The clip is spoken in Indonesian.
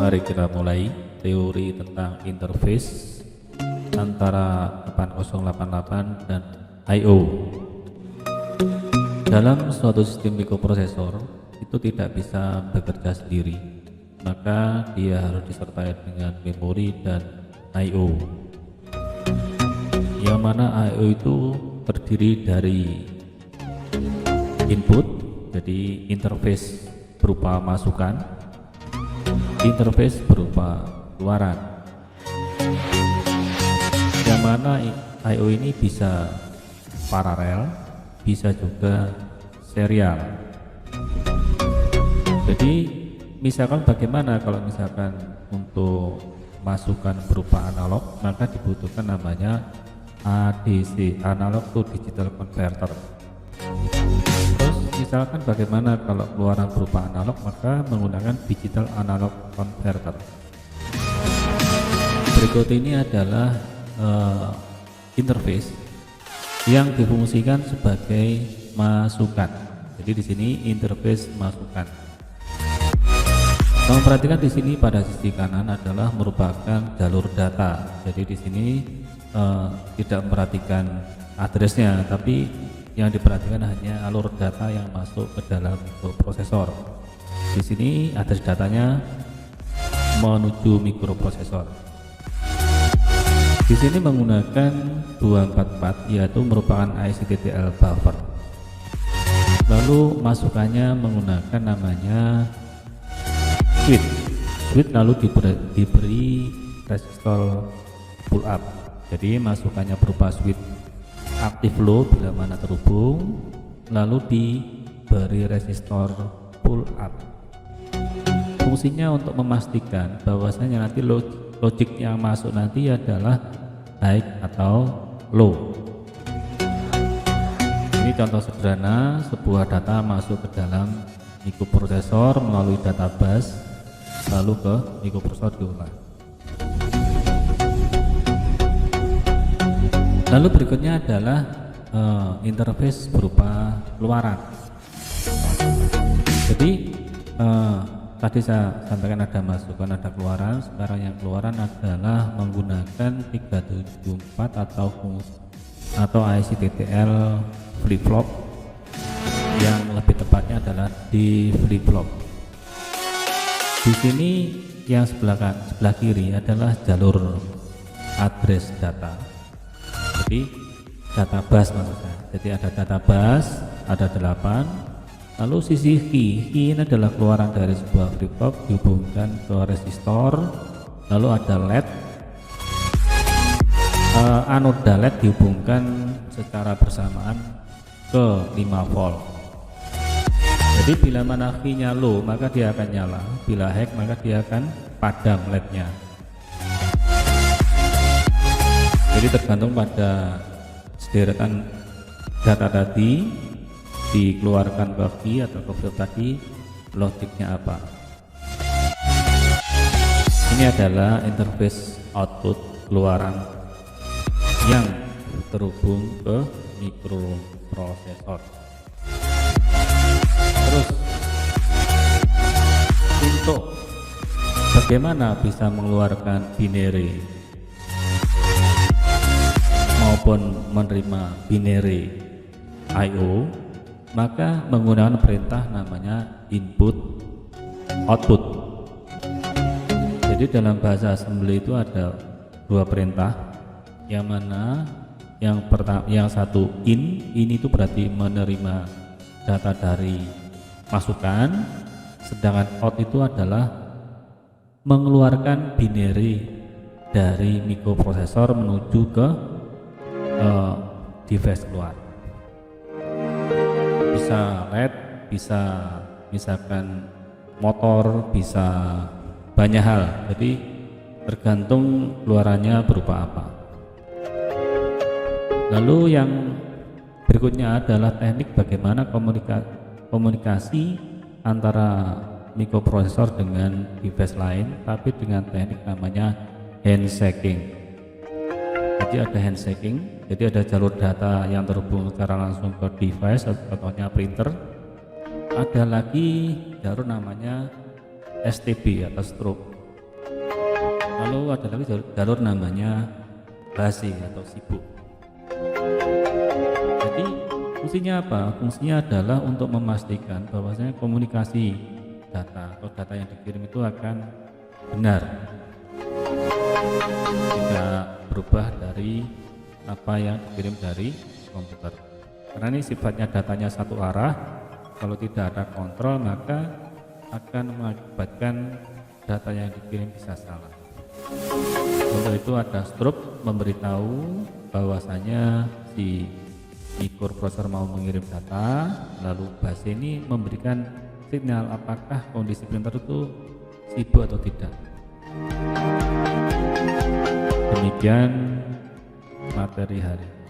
mari kita mulai teori tentang interface antara 8088 dan I/O. Dalam suatu sistem mikroprosesor itu tidak bisa bekerja sendiri, maka dia harus disertai dengan memori dan I/O. Yang mana I/O itu terdiri dari input, jadi interface berupa masukan, interface berupa keluaran, yang mana I/O ini bisa paralel, bisa juga serial. Jadi misalkan bagaimana kalau misalkan untuk masukan berupa analog, maka dibutuhkan namanya ADC, analog to digital converter. Terus misalkan bagaimana kalau keluaran berupa analog, maka menggunakan digital analog converter. Berikut ini adalah interface yang difungsikan sebagai masukan. Jadi di sini interface masukan. Kamu perhatikan di sini pada sisi kanan adalah merupakan jalur data. Jadi di sini tidak memperhatikan addressnya, tapi yang diperhatikan hanya alur data yang masuk ke dalam mikroprosesor. Di sini address datanya menuju mikroprosesor. Di sini menggunakan 244, yaitu merupakan IC TTL buffer. Lalu masukannya menggunakan namanya switch, lalu diberi resistor pull up. Jadi masukannya berupa switch aktif low bila mana terhubung, lalu diberi resistor pull up. Fungsinya untuk memastikan bahwasanya nanti logik yang masuk nanti adalah high atau low. Ini contoh sederhana, sebuah data masuk ke dalam mikroprosesor melalui data bus, lalu ke mikroprosesor diulang. Lalu berikutnya adalah interface berupa keluaran. Jadi tadi saya sampaikan ada masukan, ada keluaran. Sekarang yang keluaran adalah menggunakan 374 atau IC TTL flip-flop, yang lebih tepatnya adalah di flip-flop. Di sini yang sebelah kiri adalah jalur address data. Jadi data bus maksudnya. Jadi ada data bus, ada 8. Lalu sisi key ini adalah keluaran dari sebuah flip-flop dihubungkan ke resistor. Lalu ada LED, anoda LED dihubungkan secara bersamaan ke 5 volt. Jadi bila mana key-nya low maka dia akan nyala, bila high maka dia akan padam LED-nya. Jadi tergantung pada sederetan data tadi dikeluarkan ke key atau ke flip tadi, logiknya apa. Ini adalah interface output keluaran yang terhubung ke mikroprosesor. Terus untuk bagaimana bisa mengeluarkan binary maupun menerima binary I/O, maka menggunakan perintah namanya input output. Jadi dalam bahasa assembly itu ada dua perintah, yang mana yang satu ini itu berarti menerima data dari masukan, sedangkan out itu adalah mengeluarkan binary dari mikroprosesor menuju ke device keluar. Bisa LED, bisa misalkan motor, bisa banyak hal. Jadi tergantung keluarannya berupa apa. Lalu yang berikutnya adalah teknik bagaimana komunikasi antara mikroprosesor dengan device lain, tapi dengan teknik namanya handshaking. Jadi ada handshaking, jadi ada jalur data yang terhubung secara langsung ke device, contohnya printer. Ada lagi jalur namanya STB atau stroke. Lalu ada lagi jalur namanya base atau sibuk. Jadi fungsinya apa? Fungsinya adalah untuk memastikan bahwasanya komunikasi data atau data yang dikirim itu akan benar, tidak berubah dari apa yang dikirim dari komputer. Karena ini sifatnya datanya satu arah, kalau tidak ada kontrol maka akan mengakibatkan data yang dikirim bisa salah. Untuk itu ada struk memberitahu bahwasanya si mikroprosesor mau mengirim data, lalu base ini memberikan sinyal apakah kondisi printer itu sibuk atau tidak. Demikian materi hari ini.